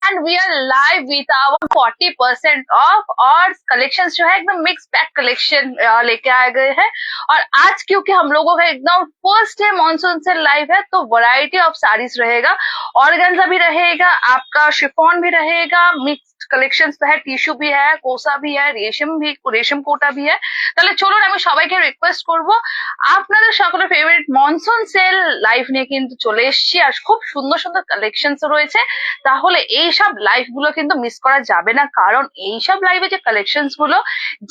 And we are live with our 40% off और collections जो है एकदम मिक्स पैक कलेक्शन लेके आए गए हैं। और आज क्योंकि हम लोगों का एकदम फर्स्ट डे मॉनसून से लाइव है तो वैरायटी ऑफ साड़ीज रहेगा, ऑर्गेन्जा भी रहेगा, आपका शिफॉन भी रहेगा, मिक्स কালেকশনস है, টিস্যু भी है, কোসা भी है, রেশম কোটা भी है। তাহলে চলুন আমি সবাইকে রিকোয়েস্ট করব আপনাদের সকলের ফেভারিট মনসুন সেল লাইভ নিয়ে কিন্তু চলে এসেছি আর খুব সুন্দর সুন্দর কালেকশনস রয়েছে। তাহলে এই সব লাইভ গুলো কিন্তু মিস করা যাবে না, কারণ এই সব লাইভে যে কালেকশনস গুলো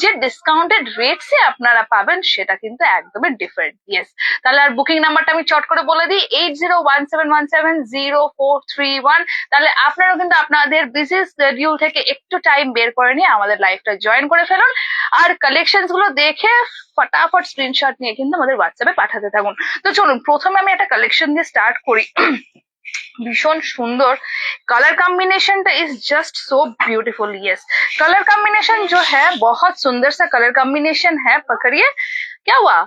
যে ডিসকাউন্টেড রেটসে আপনারা পাবেন সেটা কিন্তু একদমই ডিফারেন্ট। ইয়েস, তাহলে আর বুকিং নাম্বারটা আমি চট করে বলে দিই 8017170431। তাহলে আপনারাও কিন্তু আপনাদের বিজি শিডিউল থেকে একটু টাইম বের করে নিয়ে আমাদের লাইভটা জয়েন করে ফেলুন আর কালেকশনস গুলো দেখে ফটাফট স্ক্রিনশট নিয়ে কিন্তু আমাদের হোয়াটসঅ্যাপে পাঠাতে থাকুন। তো চলুন প্রথমে আমি একটা কালেকশন দিয়ে স্টার্ট করি। भीषण सुंदर colour combination is just so beautiful. Yes, colour combination जो है बहुत सुंदर सा कलर कॉम्बिनेशन है। पकड़िए, क्या हुआ?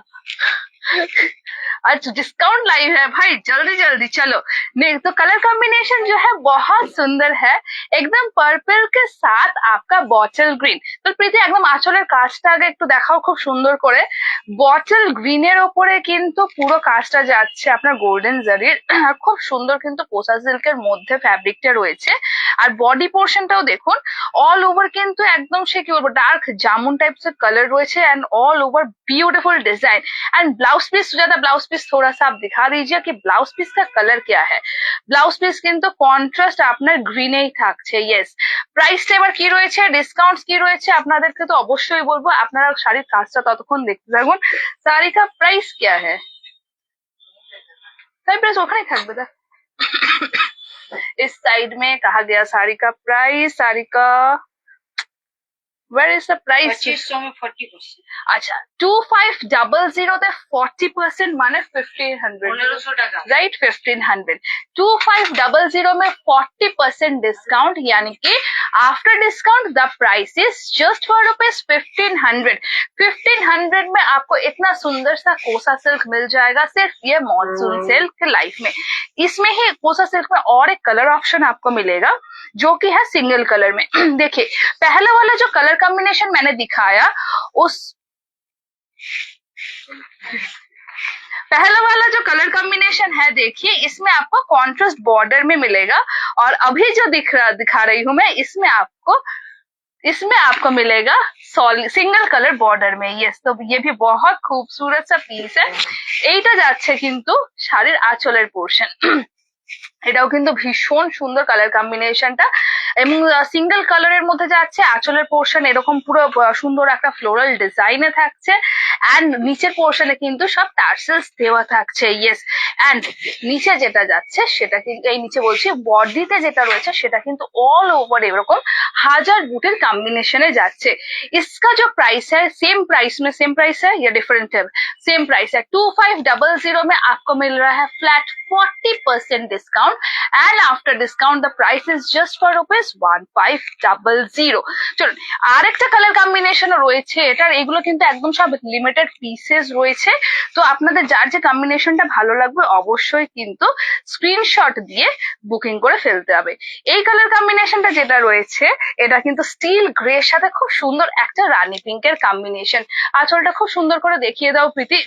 आज डिस्काउंट लाइव है भाई, जल्दी जल्दी चलो। नहीं तो कलर कॉम्बिनेशन जो है बहुत सुंदर है, एकदम पर्पल के साथ आपका बॉटल ग्रीन। तो প্রীতি একদম আঁচলের কাজটা আগে একটু দেখাও খুব সুন্দর করে। বটল গ্রিনের ওপরে কিন্তু পুরো কাজটা যাচ্ছে আপনার গোল্ডেন জারির, খুব সুন্দর কিন্তু কোসা সিল্কের মধ্যে ফ্যাব্রিকটা রয়েছে। আর বডি পোর্শনটাও দেখুন অল ওভার কিন্তু একদম সে কি বলবো ডার্ক জামুন टाइप्स का कलर রয়েছে and all over beautiful design. And blouse piece Sujata, blouse piece थोड़ा सा आप दिखा दीजिए कि ब्लाउज पीस का कलर क्या है। ब्लाउज पीस কিন্তু কন্ট্রাস্ট আপনার গ্রিনেই থাকছে। ইয়েস, প্রাইসটা এবার কি রয়েছে, ডিসকাউন্টস কি রয়েছে আপনাদেরকে তো অবশ্যই বলবো, আপনারা শাড়ির কাজটা ততক্ষণ দেখতে থাকুন। শাড়ি का प्राइस क्या है? শাড়ির প্রাইস ওখানেই থাকবে। দেখ इस साइड में कहा गया साड़ी का प्राइस, साड़ी का where is the price? 2500 में 40%। अच्छा, 2500 তে 40% মানে 1500, 1500 টাকা, राइट? 1500 2500 में 40% डिस्काउंट, यानी कि after discount the price is just for ₹1500। 1500 में आपको इतना सुंदर सा कोसा सिल्क मिल जाएगा सिर्फ ये मॉनसून सेल के लाइफ में। इसमें ही कोसा सिल्क में और एक कलर ऑप्शन आपको मिलेगा जो कि है सिंगल कलर में। देखिए पहला वाला जो कलर कॉम्बिनेशन मैंने दिखाया उस पहला वाला जो कलर कॉम्बिनेशन है देखिए इसमें आपको कॉन्ट्रास्ट बॉर्डर में मिलेगा, और अभी जो दिखा रही हूं मैं इसमें आपको मिलेगा सिंगल कलर बॉर्डर में। यस, तो ये भी बहुत खूबसूरत सा पीस है। এইটা যাচ্ছে কিন্তু শাড়ির আঁচলের পোর্শন, এটাও কিন্তু ভীষণ সুন্দর কালার কম্বিনেশনটা এবং সিঙ্গেল কালারের মধ্যে যাচ্ছে। আঁচলের পোর্শন এরকম পুরো সুন্দর একটা ফ্লোরাল ডিজাইনে থাকছে এন্ড নিচের পোর্শনে কিন্তু সব টার্সেলস দেওয়া থাকছে। ইয়েস, এন্ড নিচে যেটা যাচ্ছে সেটা কিন্তু এই নিচে বলছি বডিতে যেটা রয়েছে সেটা কিন্তু অল ওভার এরকম হাজার বুটের কম্বিনেশনে যাচ্ছে। इसका जो प्राइस है सेम प्राइस है या डिफरेंट है? सेम प्राइस है। 2500 में आपको मिल रहा है flat 40% discount and after discount the price is just for ₹1500। চলুন আরেকটা কালার কম্বিনেশন রয়েছে এটার, এগুলো কিন্তু একদম সব লিমিটেড পিসেস রয়েছে। তো আপনাদের যার যে কম্বিনেশনটা ভালো লাগবে অবশ্যই কিন্তু স্ক্রিনশট দিয়ে বুকিং করে ফেলতে হবে। এই কালার কম্বিনেশনটা যেটা রয়েছে এটা কিন্তু স্টিল গ্রে এর সাথে খুব সুন্দর একটা রানী পিঙ্কের কম্বিনেশন। আঁচলটা খুব সুন্দর করে দেখিয়ে দাও প্রীতি।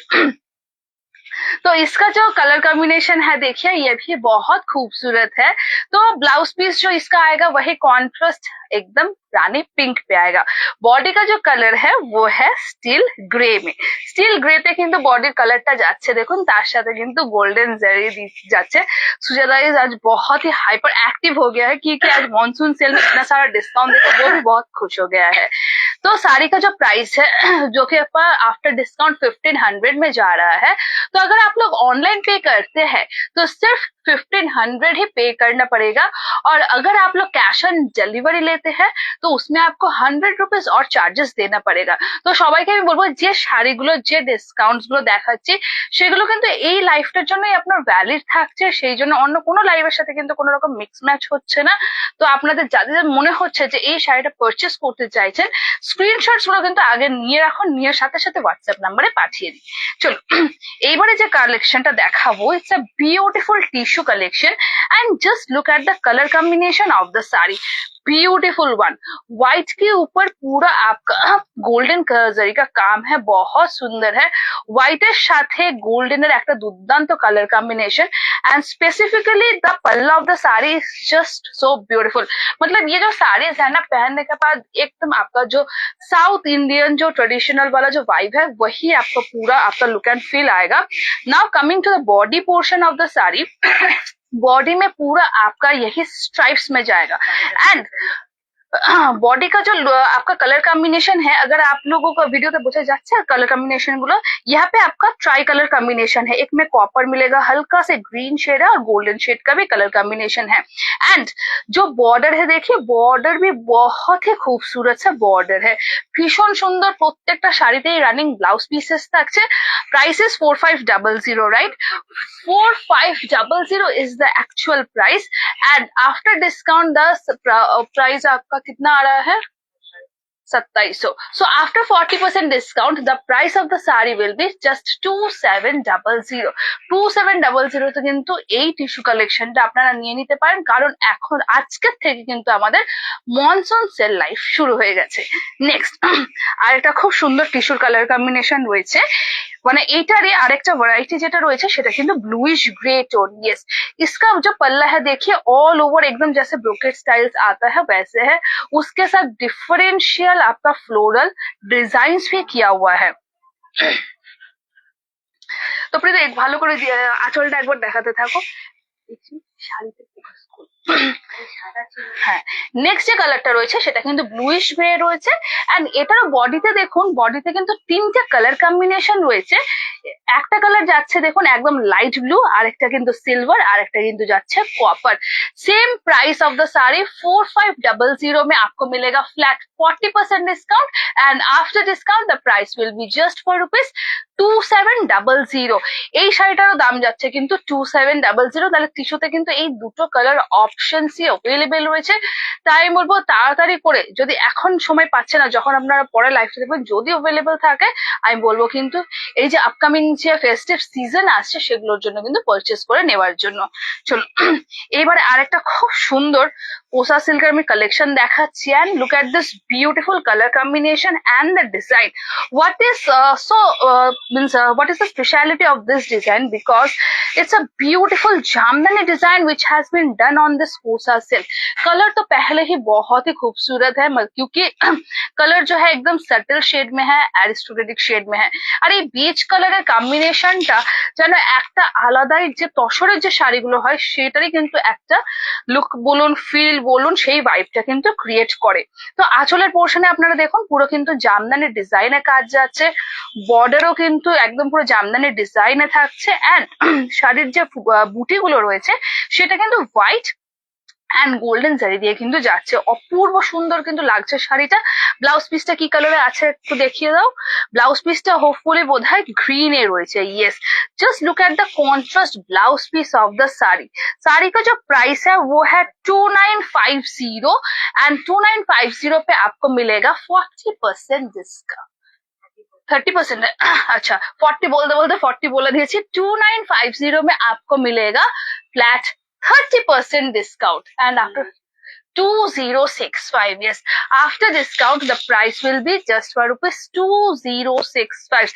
तो इसका जो कलर कॉम्बिनेशन है देखिए ये भी बहुत खूबसूरत है। तो ब्लाउज पीस जो इसका आएगा वही कॉन्ट्रास्ट एकदम रानी पिंक पे आएगा। बॉडी का जो कलर है वो है स्टील ग्रे में। स्टील ग्रे पे কিন্তু বডির কালারটা যাচ্ছে দেখুন, তার সাথে কিন্তু গোল্ডেন জারি যাচ্ছে। सुजाता इज आज बहुत ही हाइपर एक्टिव हो गया है क्योंकि आज मॉनसून सेल में इतना सारा डिस्काउंट देकर वो भी बहुत खुश हो गया है। तो साड़ी का जो प्राइस है जो कि आफ्टर डिस्काउंट 1500 में जा रहा है। तो अगर आप लोग ऑनलाइन पे करते हैं तो सिर्फ 1500 ही पे करना पड़ेगा, और अगर आप लोग कैश ऑन डिलीवरी लेते हैं तो उसमें आपको 100 रुपीज और चार्जेस देना पड़ेगा। तो সবাইকে আমি বলবো যে শাড়িগুলো যে ডিসকাউন্টস গুলো দেখাচ্ছি সেগুলো কিন্তু এই লাইফটার জন্যই আপনার ভ্যালিড থাকছে, সেই জন্য অন্য কোনো লাইভের সাথে কিন্তু কোনো রকম মিক্স ম্যাচ হচ্ছে না। তো আপনাদের যাদের মনে হচ্ছে যে এই শাড়িটা পারচেস করতে চাইছেন স্ক্রিনশটস গুলো কিন্তু আগে নিয়ে রাখুন, নিয়ে সাথে সাথে হোয়াটসঅ্যাপ নাম্বারে পাঠিয়ে দিন। চলো এইবারে যে কালেকশনটা দেখাবো it's a beautiful tea tissue collection, and just look at the color combination of the sari. Beautiful one, white के ऊपर पूरा आपका गोल्डन जरी का काम है, बहुत सुंदर है। व्हाइटेর সাথে গোল্ডেনের একটা দুর্দান্ত কালার কম্বিনেशन एंड स्पेसिफिकली द पल्ला of the sari is just so beautiful. मतलब ये जो साड़ीज है ना, पहनने के बाद एकदम आपका जो साउथ इंडियन जो ट्रेडिशनल वाला जो वाइब है वही आपका पूरा आपका लुक एंड फील आएगा। Now coming to the body portion of the sari, body में पूरा आपका यही स्ट्राइप्स में जाएगा एंड बॉडी का जो आपका कलर कॉम्बिनेशन है, अगर आप लोगों को वीडियो पे पूछा जाता है कलर कॉम्बिनेशन गुलो, यहाँ पे आपका ट्राई कलर कॉम्बिनेशन है। एक में कॉपर मिलेगा, हल्का से ग्रीन शेड है और गोल्डन शेड का भी कलर कॉम्बिनेशन है। एंड जो बॉर्डर है देखिए, बॉर्डर भी बहुत ही खूबसूरत सा बॉर्डर है, भीषण सुंदर। প্রত্যেকটা শাড়িতেই রানিং ব্লাউজ পিসেস থাকছে। Price is 4500, right? 4500 is the actual price and after discount the price आपका कितना आ रहा है? 2700। So after 40% discount, the price of the sari will be just 2700। 2700 তো কিন্তু এই টিস্যু কালেকশনটা আপনারা নিয়ে নিতে পারেন, কারণ এখন আজকের থেকে কিন্তু আমাদের মনসুন সেল লাইফ শুরু হয়ে গেছে। নেক্সট আরেকটা খুব সুন্দর টিস্যুর কালার কম্বিনেশন রয়েছে, মানে এইটারই আরেকটা ভ্যারাইটি যেটা রয়েছে সেটা কিন্তু ब्लूइश ग्रे टोन। यस, इसका जो पल्ला है देखिए ऑल ओवर एकदम जैसे ब्रोकेट स्टाइल्स आता है वैसे है, उसके साथ डिफरेंशियल आपका फ्लोरल डिजाइन्स भी किया हुआ है। তো প্রিয় এক ভালো করে আঁচলটা একবার দেখাতে থাকো। শাড়িতে হ্যাঁ, নেক্সট যে কালারটা রয়েছে সেটা কিন্তু ব্লুইশ গ্রে রয়েছে এন্ড এটারও বডিতে দেখুন, বডিতে কিন্তু তিনটে কালার কম্বিনেশন রয়েছে। একটা কালার যাচ্ছে দেখুন একদম লাইট ব্লু, আরেকটা কিন্তু সিলভার, আরেকটা কিন্তু যাচ্ছে copper. Same price of the sari 4500 में आपको मिलेगा flat 40% discount and after discount the price will be just for ₹2700। এই শাড়িটারও দাম যাচ্ছে কিন্তু 2700। তাহলে টিস্যুতে কিন্তু এই দুটো কালার অপশনসই অ্যাভেলেবেল রয়েছে। তাই আমি বলবো তাড়াতাড়ি করে, যদি এখন সময় পাচ্ছে না, যখন আপনারা পরে লাইফে দেখবেন যদি অ্যাভেলেবল থাকে, আমি বলবো কিন্তু এই যে আপকামিং যে ফেস্টিভ সিজন আসছে সেগুলোর জন্য কিন্তু পারচেস করে নেওয়ার জন্য। চলো এবারে আরেকটা খুব সুন্দর কোসা সিল্কের আমি কালেকশন দেখাচ্ছি and look at this beautiful colour combination and the design. What is what is the speciality of this design? Because it's a beautiful jamdani design which has been done on this kosa silk। Colour तो पहले ही बहुत ही खूबसूरत है, क्योंकि colour जो है एकदम subtle shade में है, एरिस्टोक्रेटिक शेड में है। আর এই বিচ কালারের কম্বিনেশনটা যেন একটা আলাদাই যে তসরের যে শাড়িগুলো হয় সেটারই কিন্তু একটা লুক বলুন, ফিল বলুন, সেই ভাইবটা কিন্তু ক্রিয়েট করে। তো আঁচলের পোর্শনে আপনারা দেখুন পুরো কিন্তু জামদানি ডিজাইনে কাজ যাচ্ছে, বর্ডারও কিন্তু একদম পুরো জামদানি ডিজাইনে থাকছে এন্ড শাড়ির যে বুটিগুলো রয়েছে সেটা কিন্তু হোয়াইট এন্ড গোল্ডেন জারি দিয়ে কিন্তু যাচ্ছে, অপূর্ব সুন্দর কিন্তু লাগছে শাড়িটা। ব্লাউজ পিসটা কি কালারে আছে একটু দেখিয়ে দাও। ব্লাউজ পিসটা হোপফুলি বোধহয় গ্রিন এ রয়েছে। Yes, just look at the contrast blouse piece of the sari. Sari का जो प्राइस है वो है 2950 एंड 2950 पे आपको मिलेगा 40% डिस्काउंट। 30% अच्छा 40 बोलते बोलते 40 बोला दिए। 2950 में आपको मिलेगा flat 30% discount and after 2065। yes, after discount the price will be just for ₹2065।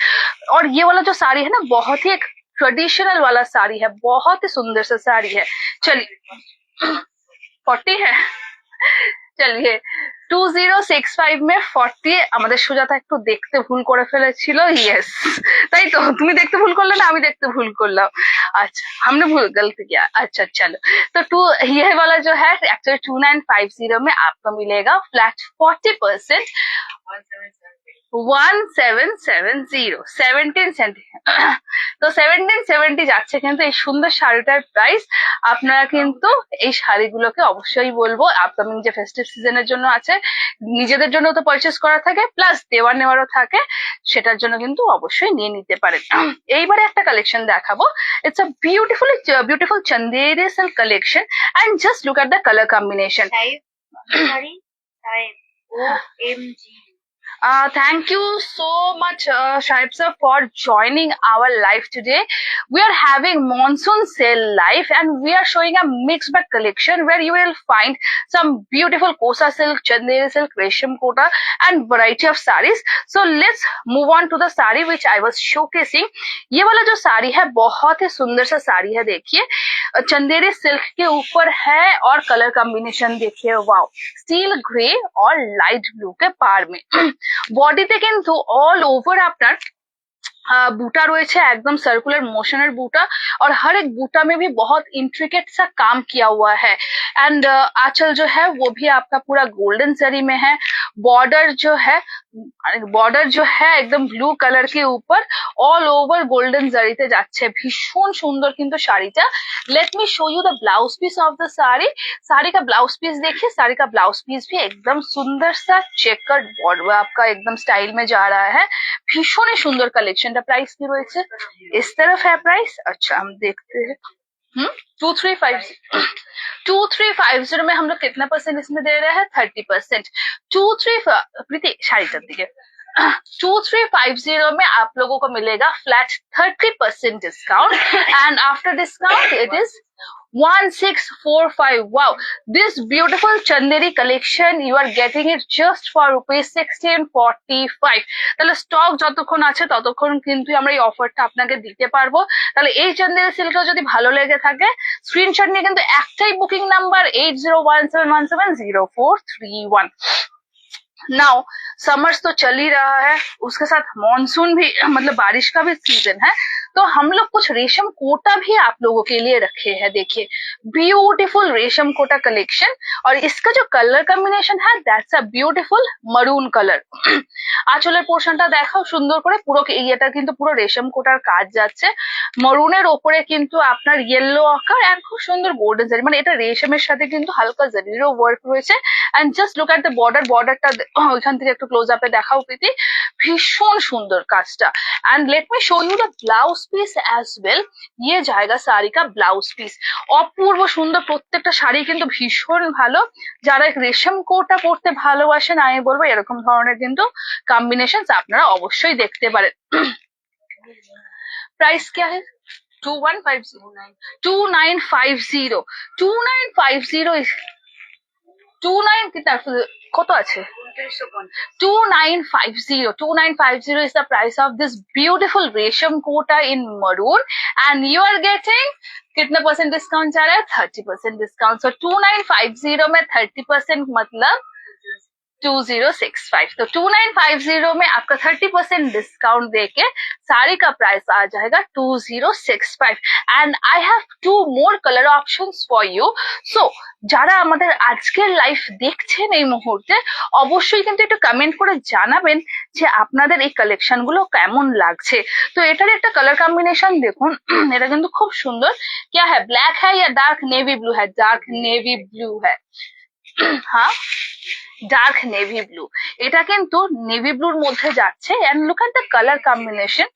और ये वाला जो साड़ी है ना बहुत ही एक ट्रेडिशनल वाला साड़ी है, बहुत ही सुंदर सा साड़ी है। चलिए 40 है, চলিয়ে 2065 में 40 আমাদের সুজাতা একটু দেখতে ভুল করে ফেলেছিল। ইয়েস, তাই তো, তুমি দেখতে ভুল করলে না, আমি দেখতে ভুল করলাম। अच्छा हमने भूल गलती किया। अच्छा चलो, तो ये वाला जो है एक्चुअली 2950 में आपको मिलेगा फ्लैट 40%। 1770 1770 তো 1770 যাচ্ছে কিন্তু এই সুন্দর শাড়িটার প্রাইস। আপনারা কিন্তু এই শাড়িগুলোকে অবশ্যই বলবো আপকামিং যে ফেস্টিভ সিজনের জন্য আছে, নিজেদের জন্য তো পারচেস করা থাকে প্লাস দেওয়ার নেওয়ারও থাকে, সেটার জন্য কিন্তু অবশ্যই নিয়ে নিতে পারেন। এইবারে একটা কালেকশন দেখাবো। It's a beautiful Chanderi silk collection and just look at the colour combination. Sorry OMG Thank you so much, Shaib sir, for joining our live today. We are having monsoon sale live, and we are showing a mixed bag collection where you will find some beautiful kosa silk, chanderi silk, resham kota, and variety of sarees. So let's move on to the saree which I was showcasing. ये वाला जो साड़ी है बहुत ही सुंदर सा साड़ी है, देखिए Chanderi silk के ऊपर है और कलर कॉम्बिनेशन देखिए, वाओ, स्टील ग्रे और लाइट ब्लू के पार में। বডিতে কিন্তু অল ওভার আপনার बूटा रही एकदम सर्कुलर मोशनर बूटा, और हर एक बूटा में भी बहुत इंट्रिकेट सा काम किया हुआ है। एंड आंचल जो है वो भी आपका पूरा गोल्डन जरी में है। बॉर्डर जो है एकदम ब्लू कलर के ऊपर ऑल ओवर गोल्डन जरीते जाच्छे, भीषण सुंदर किंतु शाड़ीटा। Let me show you the blouse piece of the sari. Sari का ब्लाउज पीस देखिए, साड़ी का ब्लाउज पीस भी एकदम सुंदर सा चेकर्ड बॉर्डर आपका एकदम स्टाइल में जा रहा है। भीषण ही सुंदर कलेक्शन। प्राइस की রয়েছে इस तरफ है प्राइस। अच्छा हम देखते हैं 2350 में हम लोग कितना परसेंट इसमें दे रहे हैं? 30%। 23 शाड़ीটার दिखे 2350 में आप लोगों को मिलेगा flat 30% discount, and after discount it is 1645। Wow, this beautiful Chanderi collection you are getting it just for rupees 1645। তাহলে স্টক যতক্ষণ আছে ততক্ষণ কিন্তু আমরা এই অফারটা আপনাকে দিতে পারবো। তাহলে এই চান্দেরি সিল্কটা যদি ভালো লেগে থাকে স্ক্রিনশট নিয়ে কিন্তু একটাই বুকিং নাম্বার 8017170431। नाउ समर्स तो चल ही रहा है, उसके साथ मॉनसून भी मतलब बारिश का भी सीजन है, तो हम लोग कुछ रेशम कोटा भी आप लोगों के लिए रखे हैं। देखिए ब्यूटीफुल रेशम कोटा कलेक्शन, और इसका जो कलर कॉम्बिनेशन है that's a beautiful maroon colour. আঁচলের পোর্শনটা দেখাও সুন্দর করে, পুরো এটা কিন্তু পুরো রেশম কোটার কাজ যাচ্ছে, মরুনের ওপরে কিন্তু আপনার ইয়েলো আকার এন্ড খুব সুন্দর গোল্ডেন জারি, মানে এটা রেশমের সাথে কিন্তু হালকা জারিরও ওয়ার্ক রয়েছে। And just look at the বর্ডারটা ওইখান থেকে একটু ক্লোজ আপে দেখাও প্রীতি, ভীষণ সুন্দর কাজটা। And let me show you the blouse piece as well. ये जाएगा साड़ी का ब्लाउज पीस, অপূর্ব সুন্দর প্রত্যেকটা শাড়ি কিন্তু ভীষণ ভালো। যারা রেশম কোটা পরতে ভালোবাসেন আমি বলবো এরকম ধরনের কিন্তু কম্বিনেশন আপনারা অবশ্যই দেখতে পারেন। प्राइस क्या है? 2950 29 कितना কত আছে? 2950 is the price of this beautiful resham kota in maroon, and you are getting कितना परसेंट डिस्काउंट जा रहा है? 30% डिस्काउंट। सो 2950 में 30% मतलब 2065। तो 2950 में आपका 30% डिस्काउंट देके साड़ी का प्राइस आ जाएगा 2065। And I have 2 more colour options for you. So যারা আমাদের আজকের লাইভ দেখছেন এই মুহূর্তে অবশ্যই কিন্তু একটু কমেন্ট করে জানাবেন যে আপনাদের এই কালেকশন গুলো কেমন লাগছে। তো এটার একটা কালার কম্বিনেশন দেখুন, এটা কিন্তু খুব সুন্দর। क्या है, ब्लैक है या डार्क नेवी ब्लू है? डार्क नेवी ब्लू है। हाँ, ডার্ক নেভি ব্লু, এটা কিন্তু নেভি ব্লুর মধ্যে যাচ্ছে। And look at the colour combination,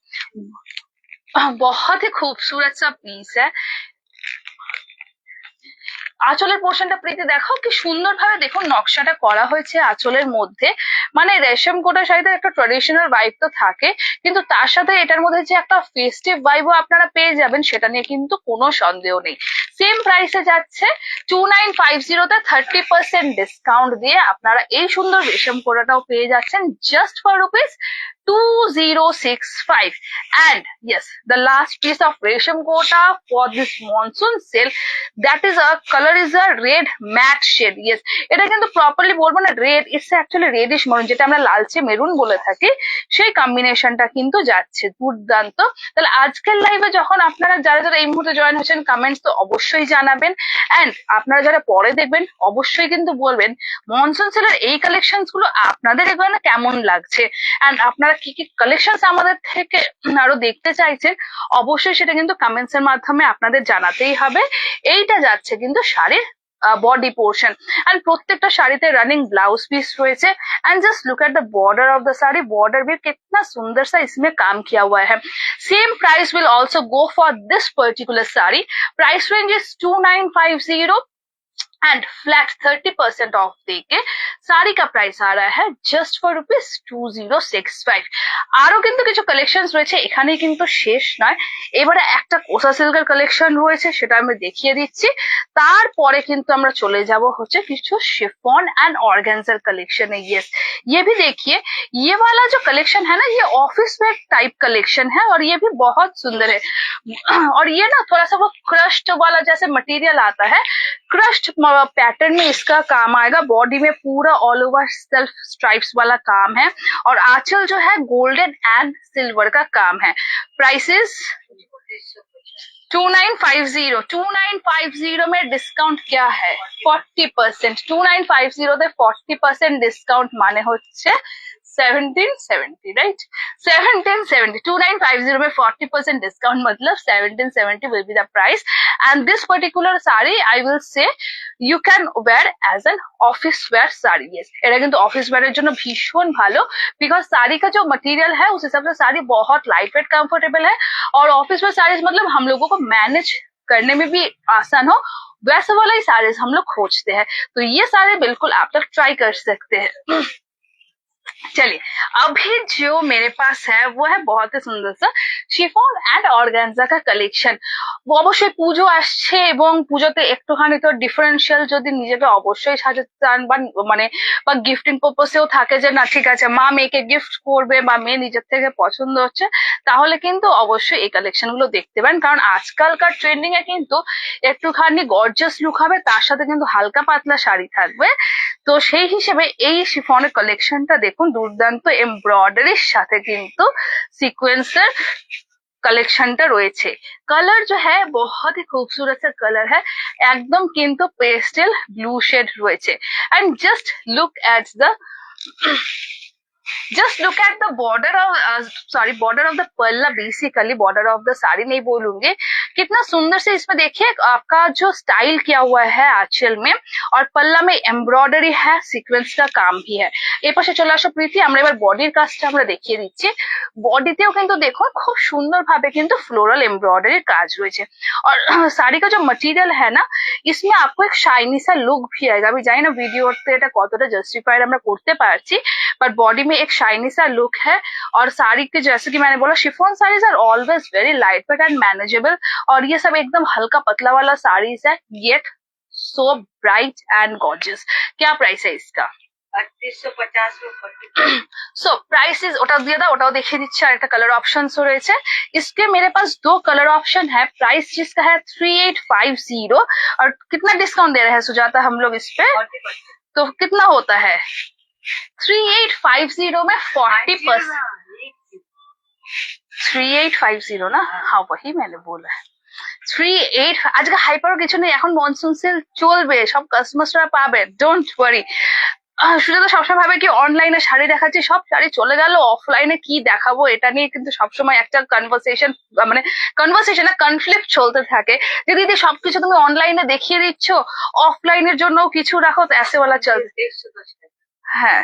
बहुत ही खूबसूरत सा पीस है। আঁচলের পোর্শনটা প্রীতি দেখাও কি সুন্দর ভাবে দেখুন নকশাটা করা হয়েছে আঁচলের মধ্যে। মানে রেশম কোটা শাড়িতে একটা ট্র্যাডিশনাল ভাইব তো থাকে, কিন্তু তার সাথে এটার মধ্যে যে একটা ফেস্টিভ ভাইবও আপনারা পেয়ে যাবেন সেটা নিয়ে কিন্তু কোনো সন্দেহ নেই। সেম প্রাইসে যাচ্ছে 2950 তে 30% ডিসকাউন্ট দিয়ে আপনারা এই সুন্দর রেশম কোটাটাও পেয়ে যাচ্ছেন just for rupees 2065। And yes, the last piece of resham kota for this monsoon sale, that is a color is a red matte shade। yes, এটা কিন্তু প্রপারলি বলবো না red, it's actually radish maroon, যেটা আমরা লালচে maroon বলে থাকি, সেই কম্বিনেশনটা কিন্তু যাচ্ছে দুর্দান্ত। তাহলে আজকের লাইভে যখন আপনারা যারা যারা এই মুহূর্তে জয়েন হয়েছেন কমেন্টস তো অবশ্যই জানাবেন, এন্ড আপনারা যারা পরে দেখবেন অবশ্যই কিন্তু বলবেন মনসুন সেলের এই কালেকশনস গুলো আপনাদের এখানে কেমন লাগছে, এন্ড আপনারা কি কি কালেকশনস আমাদের থেকে আরো দেখতে চাইছেন অবশ্যই সেটা কিন্তু কমেন্টস এর মাধ্যমে আপনাদের জানাতেই হবে। এইটা যাচ্ছে কিন্তু শাড়ির बॉडी पोर्शन, एंड प्रत्येकटा शाड़ीते रनिंग ब्लाउज पीस रही है। And just look at the border of the sari, border भी कितना सुंदर सा इसमें काम किया हुआ है। Same price will also go for this particular sari. Price range is 2950 and flat 30% off देके साड़ी का प्राइस आ रहा है জাস্ট ফর ₹2065। আরো কিন্তু কিছু কালেকশন রয়েছে, এখানে কিন্তু শেষ নয়। এবারে একটা কোসা সিল্কের কালেকশন রয়েছে, সেটা আমি দেখিয়ে দিচ্ছি। তারপরে কিন্তু আমরা চলে যাব হচ্ছে কিছু शिफॉन एंड ऑर्गेन्जा कलेक्शन है। यस, ये भी देखिए, ये वाला जो कलेक्शन है ना, ये ऑफिस वेयर टाइप कलेक्शन है और ये भी बहुत सुंदर है। और ये ना थोड़ा सा वो क्रस्ट वाला जैसे मटेरियल आता है, क्रस्ट पैटर्न में इसका काम आएगा। बॉडी में पूरा ऑल ओवर सेल्फ स्ट्राइप्स वाला काम है और आंचल जो है गोल्डन एंड सिल्वर का काम है। प्राइसेस 2950। 2950 में डिस्काउंट क्या है? 40%। 2950 তে 40% ডিসকাউন্ট মানে হচ্ছে 1770, राइट? 1770। 2950 में 40% डिस्काउंट मतलब 1770 will be the price, and this particular saree I will say you can wear as an office wear saree। yes, এটা কিন্তু অফিস ওয়্যারের জন্য ভীষণ ভালো, बिकॉज साड़ी का जो मटेरियल है उस हिसाब से साड़ी बहुत लाइट वेट कंफर्टेबल है और ऑफिस वेयर साड़ीज मतलब हम लोगों को मैनेज करने में भी आसान हो, वैसे वाला ही साड़ीज हम लोग खोजते हैं। तो ये साड़ी बिल्कुल आप तक ट्राई कर सकते हैं। चलिए, अभी जो मेरे पास है वो है बहुत ही सुंदर सा শিফন এন্ড অর্গানজা का কালেকশন। অবশ্যই পুজো আসছে এবং পুজোতে একটুখানি তো ডিফারেন্সিয়াল যদি নিজেকে অবশ্যই সাজাতে চান বা মানে বা গিফটিং পারপাসেও থাকে যে না ঠিক আছে মা মেয়েকে গিফট করবে বা মেয়ে নিজের থেকে পছন্দ হচ্ছে, তাহলে কিন্তু অবশ্যই এই কালেকশন গুলো দেখতে পারেন। কারণ আজকালকার ট্রেন্ডিং এ কিন্তু একটুখানি গর্জিয়াস লুক হবে, তার সাথে কিন্তু হালকা পাতলা শাড়ি থাকবে। তো সেই হিসেবে এই শিফনের কালেকশনটা দেখুন, দুর্দান্ত এমব্রয়ডারির সাথে কিন্তু সিকোয়েন্সের कलेक्शनটা রয়েছে। कलर जो है बहुत ही खूबसूरत सा कलर है, एकदम কিন্তু পেস্টেল ব্লু শেড রয়েছে। And just look at the border of border of the पल्ला, basically border of the sari नहीं बोलूंगी, कितना सुंदर से इसमें देखिए आपका जो स्टाइल किया हुआ है आंचल में, और पल्ला में एम्ब्रॉयडरी है, সিকোয়েন্স का काम भी है। এই পাশে চলে আসো প্রীতি, আমরা এবার বডির কাজটা আমরা দেখিয়ে দিচ্ছি। বডিতেও কিন্তু দেখুন খুব সুন্দরভাবে কিন্তু फ्लोरल एम्ब्रॉयडरी কাজ রয়েছে। और साड़ी का जो मटेरियल है ना, इसमें आपको एक शाइनी सा लुक भी आएगा। আমি জানি না ভিডিওতে এটা কতটা জাস্টিফাইড আমরা করতে পারছি, बट बॉडी में एक शाइनी सा लुक है। और साड़ी के जैसे कि मैंने बोला, chiffon saris are always very light weight and manageable, और ये सब एकदम हल्का पतला वाला साड़ीज है, yet so bright and gorgeous. क्या प्राइस है इसका? 3850। सो प्राइसेस ওটাও দিয়ে দাও, ওটাও দেখিয়ে দিচ্ছি। আর একটা কালার অপশনস রয়েছে, इसके मेरे पास 2 कलर ऑप्शन है। प्राइस जिसका है 3850, और कितना डिस्काउंट दे रहे हैं सुजाता हम लोग इस पे? 40%। तो कितना होता है 3850 में 40%? 3850 ना, हाँ वही मैंने बोला है। 38 আজকে হাইপারও কিছু নেই, এখন মনসুন সেল চলবে, সব কাস্টমাররা পাবে, ডোন্ট ওয়ারি। সুজাতা সবসময় ভাবে কি অনলাইনে শাড়ি দেখাচ্ছি, সব শাড়ি চলে গেল, অফলাইনে কি দেখাবো এটা নিয়ে কিন্তু সবসময় একটা কনভারসেশন কনফ্লিক্ট চলতে থাকে যে দিদি সবকিছু তুমি অনলাইনে দেখিয়ে দিচ্ছ, অফলাইনের জন্য কিছু রাখো, তো ऐसे वाला चलते। हाँ,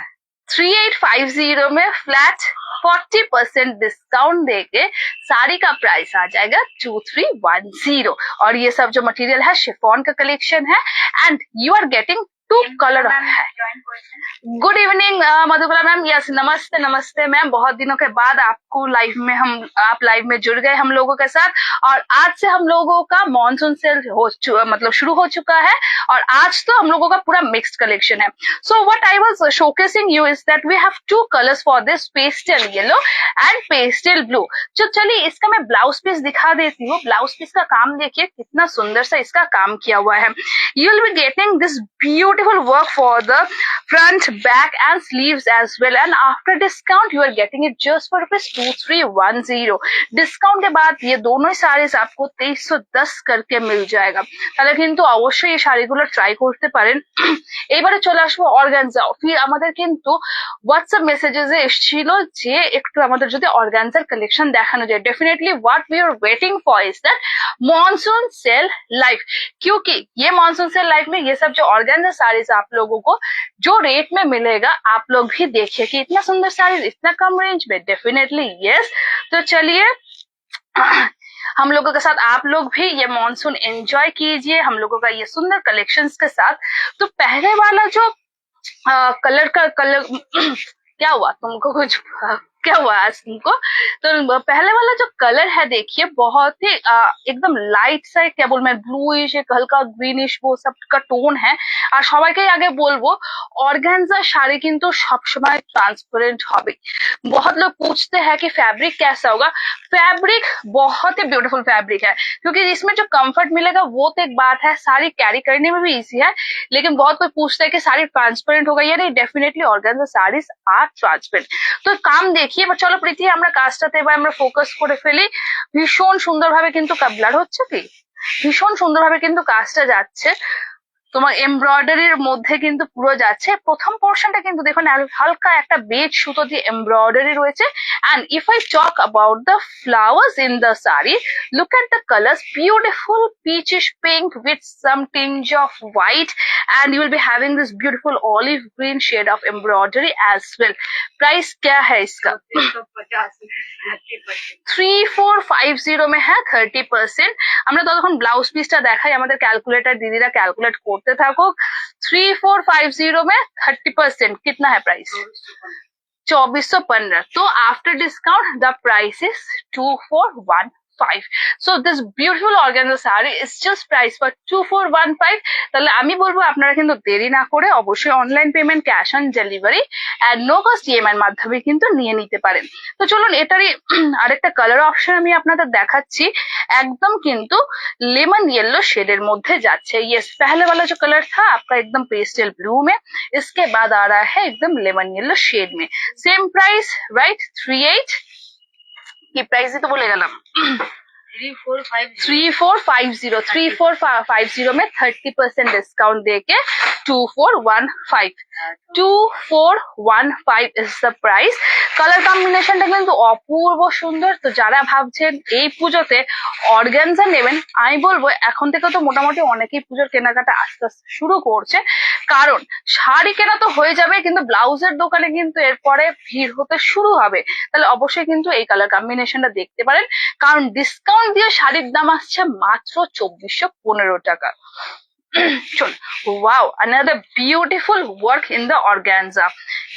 3850 में फ्लैट 40% डिस्काउंट देके साड़ी का प्राइस आ जाएगा 2310। और ये सब जो मटेरियल है शिफॉन का कलेक्शन है, and you are getting 2 colour है। Good evening Madhubala ma'am. Yes, नमस्ते नमस्ते मैम, बहुत दिनों के बाद आपको लाइव में आप लाइव में जुड़ गए हम लोगों के साथ। और आज से हम लोगों का मॉनसून सेल मतलब शुरू हो चुका है, और आज तो हम लोगों का पूरा मिक्स्ड कलेक्शन है। So what I was showcasing you is that we have 2 colours for this, pastel yellow and pastel blue. तो चलिए इसका मैं ब्लाउज पीस दिखा देती हूँ। ब्लाउज पीस का काम देखिए कितना सुंदर सा इसका काम किया हुआ है। You will be getting this beautiful work for the front, back and sleeves as well, and after discount you are getting it just for ₹2310। Discount के बाद ये दोनों साड़ीज आपको 2310 करके मिल जाएगा। তাহলে কিন্তু অবশ্যই এই শাড়িগুলো ট্রাই করতে পারেন। এবারে চলে আসবো অর্গানজা। ফির আমাদের কিন্তু হোয়াটসঅ্যাপ মেসেজেস এ এসেছিল যে একটু আমাদের যদি অর্গানজার কালেকশন দেখানো যায়। Definitely what we are waiting for is that monsoon sale live, क्योंकि ये मॉनसून सेल लाइव में ये सब जो ऑर्गेन्जा साड़ीज आप लोगों को जो रेट में मिलेगा, आप लोग भी देखिए कि इतना सुंदर साड़ीज इतना कम रेंज में। Definitely yes. तो चलिए हम लोगों के साथ आप लोग भी ये मॉनसून एंजॉय कीजिए हम लोगों का ये सुंदर कलेक्शंस के साथ। तो पहले वाला जो कलर का कलर क्या हुआ तुमको कुछ क्या हुआ आज तुमको? तो पहले वाला जो कलर है देखिए बहुत ही एकदम लाइट सा क्या बोल मैं ब्लूइश एक हल्का ग्रीनिश वो सब का टोन है। আর সবাইকে আগে বলবো অর্গানজা শাড়ি কিন্তু সবসময় ट्रांसपेरेंट হবে। बहुत लोग पूछते हैं कि फैब्रिक कैसा होगा। फैब्रिक बहुत ही ब्यूटीफुल फैब्रिक है क्योंकि इसमें जो कंफर्ट मिलेगा वो तो एक बात है, साड़ी कैरी करने में भी इजी है। लेकिन बहुत कोई पूछते हैं कि साड़ी ट्रांसपेरेंट होगा या नहीं, definitely organza saris are transparent. तो काम देखिए চলো প্রীতি আমরা কাজটাতে এবার আমরা ফোকাস করে ফেলি। ভীষণ সুন্দরভাবে কিন্তু ব্লাড হচ্ছে কি ভীষণ সুন্দরভাবে কিন্তু কাজটা যাচ্ছে তোমার এমব্রয়ডারির মধ্যে কিন্তু পুরো যাচ্ছে। প্রথম পোর্শনটা কিন্তু দেখুন হালকা একটা বেজ সুতো দিয়ে এমব্রয়ডারি রয়েছে। and if I talk about the flowers in the saree, look at the colors, beautiful peachish pink with some tinge of white, and you will be having this beautiful olive green shade of embroidery as well. Price क्या है इसका? 3450 में है 30%। আমরা ততক্ষণ blouse পিসটা দেখাই, আমাদের ক্যালকুলেটর দিদিরা ক্যালকুলেট করতে থাকুক। 3450 में 30% कितना है प्राइस? 2415। तो after discount the price is 2415। So this beautiful organza saree is just price for 2415। তাহলে আমি বলবো আপনারা কিন্তু দেরি না করে অবশ্যই online payment cash on delivery and no cost EMI এর মাধ্যমে কিন্তু নিয়ে নিতে পারেন। তো চলুন এটারই আরেকটা কালার অপশন আমি আপনাদের দেখাচ্ছি। एकदम किंतु लेमन येलो शेड मध्य जाच्छे। ये पहले वाला जो कलर था आपका एकदम पेस्टल ब्लू में, इसके बाद आ रहा है एकदम लेमन येलो शेड में। सेम प्राइस राइट 38 की प्राइस ही तो बोले गलम 3450 में 30% डिस्काउंट देके 2415 इज द प्राइस। কালার কম্বিনেশনটা কিন্তু অপূর্ব সুন্দর। তো যারা ভাবছেন এই পুজোতে অর্গানজা নেবেন, আমি বলবো এখন থেকে তো মোটামুটি অনেকেই পুজোর কেনাকাটা আস্তে আস্তে শুরু করছে, কারণ শাড়ি কেনা তো হয়ে যাবে কিন্তু ব্লাউজের দোকানে কিন্তু এরপরে ভিড় হতে শুরু হবে। তাহলে অবশ্যই কিন্তু এই কালার কম্বিনেশনটা দেখতে পারেন, কারণ ডিসকাউন্ট দিয়ে শাড়ির দাম আসছে মাত্র 2415 টাকা। चलो wow another beautiful work in the organza.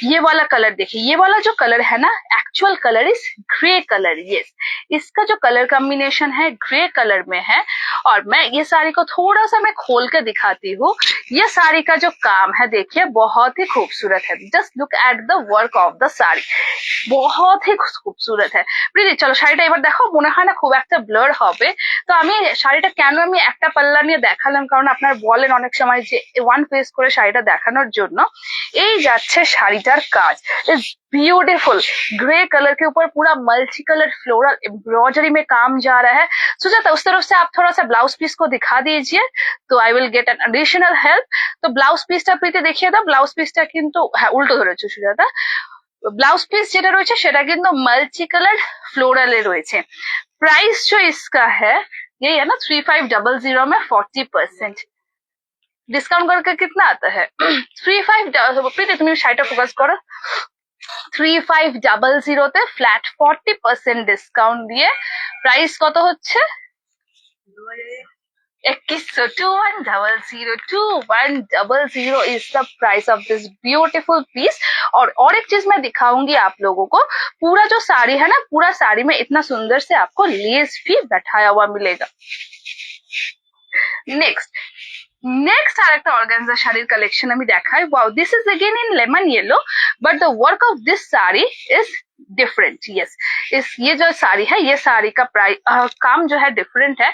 ये वाला कलर देखिए, ये वाला जो कलर है ना actual colour is grey colour. Yes, इसका जो कलर कॉम्बिनेशन है ग्रे कलर में है। और मैं ये साड़ी को थोड़ा सा मैं खोल के दिखाती हूँ। ये साड़ी का जो काम है देखिए बहुत ही खूबसूरत है। Just look at the work of the sari, बहुत ही खूबसूरत है। প্রিতি চলো শাড়িটা এবার দেখো, মনে হয় না খুব একটা ব্লার হবে। তো আমি শাড়িটা কেন আমি একটা পাল্লা নিয়ে দেখালাম, কারণ আপনার বলেন অনেক সময় যে ওয়ান পেজ করে শাড়িটা দেখানোর জন্য। এই যাচ্ছে শাড়িটার কাজ, इट्स ब्यूटीफुल ग्रे कलर के ऊपर पूरा मल्टी कलर फ्लोरल एम्ब्रॉयडरी में काम जा रहा है। सुजाता उस तरफ से आप थोड़ा सा ब्लाउज पीस को दिखा दीजिए तो I will get an additional help. तो ब्लाउज পিসটা প্রীতি দেখিয়ে দাও। ব্লাউজ পিসটা কিন্তু হ্যাঁ উল্টো ধরেছো সুজাতা। ব্লাউজ পিস যেটা রয়েছে সেটা কিন্তু মাল্টি কালার ফ্লোরালে রয়েছে। प्राइस जो इसका है ये है ना 3500 में 40% डिस्काउंट करके कितना आता है? 3500 प्रीति তুমি শাড়িটা ফোকাস করো। 3500 তে ফ্ল্যাট 40% ডিসকাউন্ট দিয়ে প্রাইস কত হচ্ছে? 2100 is the price of this beautiful piece। और एक चीज मैं दिखाऊंगी आप लोगों को, पूरा जो साड़ी है ना पूरा साड़ी में इतना सुंदर से आपको लेस भी बैठाया हुआ मिलेगा। नेक्स्ट আরেকটা অর্গানজা শাড়ির কালেকশন আমি দেখাই। Wow this is again in lemon yellow but the work of this sari is different. Yes, ये जो साड़ी है ये साड़ी का काम जो है डिफरेंट है।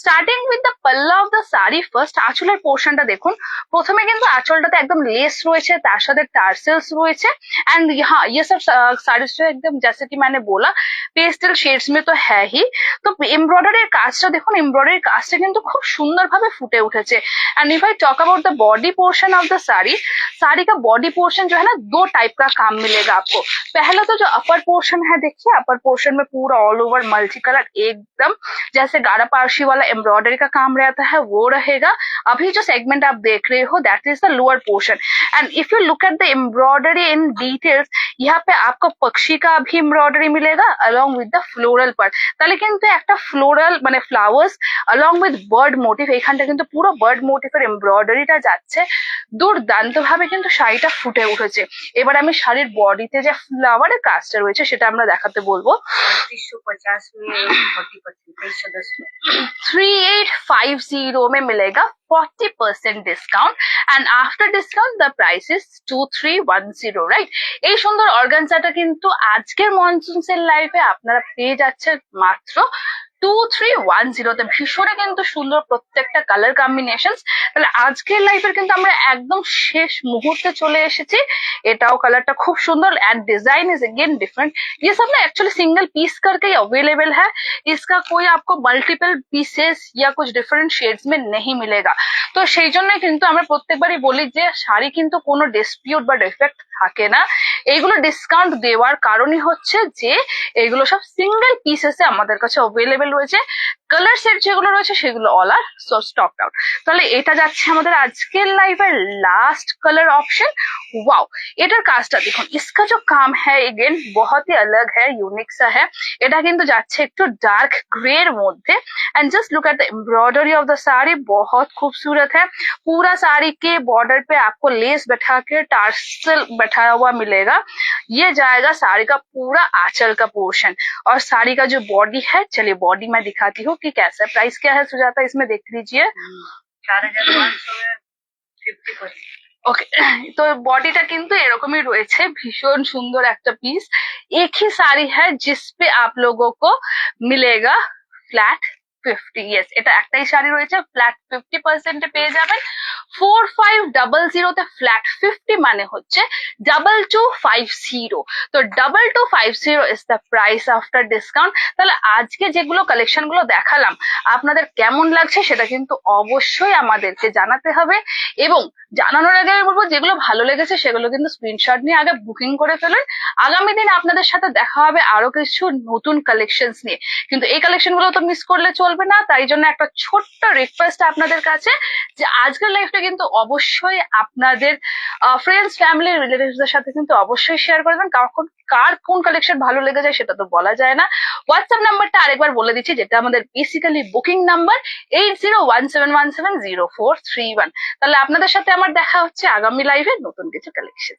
स्टार्टिंग विद द पल्ला ऑफ द साड़ी ফার্স্ট আঁচলের পোরশনটা দেখুন। প্রথমে কিন্তু আঁচলটাতে একদম লেস রয়েছে, তার সাথে টার্সেলস রয়েছে। एंड हाँ ये सब साड़ीज जो एकदम जैसे कि मैंने बोला पेस्टल शेड्स में तो है ही। तो एमब्रॉयडारिর কাজটা দেখুন, এমব্রয়ডারির কাজটা কিন্তু খুব সুন্দরভাবে ফুটে উঠেছে। And if I talk about the body portion of the sari, sari का बॉडी पोर्शन जो है ना दो टाइप का काम मिलेगा आपको। पहला तो जो अपर पोर्शन है देखिए, अपर पोर्शन में पूरा ऑल ओवर मल्टी कलर एकदम जैसे गाढ़ा पारसी वाला एम्ब्रॉयडरी का काम रहता है वो रहेगा। अभी जो सेगमेंट आप देख रहे हो that is the lower portion and if you look at the embroidery in details, यहाँ पे आपको पक्षी का भी एम्ब्रॉयडरी मिलेगा along with the floral part. তাহলে কিন্তু একটা ফ্লোরাল মানে flowers along with bird motif, এখানটা কিন্তু পুরো বার্ড মোটিভের এমব্রয়ডারিটা যাচ্ছে, দুর্দান্ত ভাবে কিন্তু শাড়িটা ফুটে উঠেছে। এবার আমি শাড়ির বডিতে যে ফ্লাওয়ারের কাজটা রয়েছে সেটা আমরা দেখাতে বলবো। 350 में 40% 2310 में 3850 में मिलेगा 40% discount and after discount the price is 2310, right. এই সুন্দর অর্গানজাটা কিন্তু আজকের মনসুন সেল লাইফে আপনারা পেয়ে যাচ্ছেন মাত্র 2310 ভীষণই কিন্তু সুন্দর প্রত্যেকটা কালার কম্বিনেশন। তাহলে আজকের লাইফের কিন্তু আমরা একদম শেষ মুহূর্তে চলে এসেছি। এটাও কালারটা খুব সুন্দর and design is again different. ये सब ना एक्चुअली सिंगल पीस करके ही अवेलेबल है, इसका कोई आपको मल्टीपल पीसेस या कुछ डिफरेंट शेड्स में नहीं मिलेगा। তো সেই জন্যই কিন্তু আমরা প্রত্যেকবারই বলি যে শাড়ি কিন্তু কোনো ডিসপিউট বা ডিফেক্ট থাকে না। এইগুলো ডিসকাউন্ট দেওয়ার কারণই হচ্ছে যে এগুলো সব সিঙ্গেল পিসেসে আমাদের কাছে অ্যাভেলেবেল রয়েছে। কালার সেট যেগুলো রয়েছে সেগুলো অল আর স্টকড আউট। তাহলে এটা যাচ্ছে আমাদের আজকের লাইভের লাস্ট কালার ऑप्शन। वाओ, এটার কাজটা দেখুন, इसका जो काम है अगेन बहुत ही अलग है, यूनिक सा है। এটা কিন্তু যাচ্ছে একটু ডার্ক গ্রে এর মধ্যে and just look at the embroidery of the sari, बहुत खूबसूरत है। पूरा साड़ी के बॉर्डर पे आपको लेस बैठा के टार्सल बैठा हुआ मिलेगा। ये जाएगा साड़ी का पूरा आंचल का पोर्शन और साड़ी का जो बॉडी है, चलिए बॉडी मैं दिखाती हूँ कि कैसा प्राइस क्या है सुजाता, इसमें देख लीजिए। 4500 में 50%। ওকে, তো বডিটা কিন্তু এরকমই রয়েছে, ভীষণ সুন্দর একটা পিস। एक ही साड़ी है जिसपे आप लोगों को मिलेगा फ्लैट 50। यस, এটা একটাই শাড়ি রয়েছে, ফ্ল্যাট 50% পেয়ে যাবেন। 4500 তে ফ্ল্যাট 50 মানে হচ্ছে 2250। তো 2250 is the price after discount. তাহলে আজকে যেগুলো কালেকশন গুলো দেখালাম আপনাদের কেমন লাগছে সেটা কিন্তু অবশ্যই আমাদেরকে জানাতে হবে এবং জানানোর আগে আমি বলবো যেগুলো ভালো লেগেছে সেগুলো কিন্তু স্ক্রিনশট নিয়ে আগে বুকিং করে ফেলুন। আগামী দিন আপনাদের সাথে দেখা হবে আরো কিছু নতুন কালেকশনস নিয়ে, কিন্তু এই কালেকশন গুলো তো মিস করলে চলবে না। তাই জন্য একটা ছোট্ট রিকোয়েস্ট আপনাদের কাছে যে আজকের লাইফটা কিন্তু অবশ্যই আপনাদের ফ্রেন্ডস ফ্যামিলি রিলেটিভসদের সাথে কিন্তু অবশ্যই শেয়ার করবেন। কখন কার কোন কালেকশন ভালো লেগে যায় সেটা তো বলা যায় না। হোয়াটসঅ্যাপ নাম্বারটা আরেকবার বলে দিচ্ছি, যেটা আমাদের বেসিক্যালি বুকিং নাম্বার 8017170431। তাহলে আপনাদের সাথে আমার দেখা হচ্ছে আগামী লাইভে নতুন কিছু কালেকশন।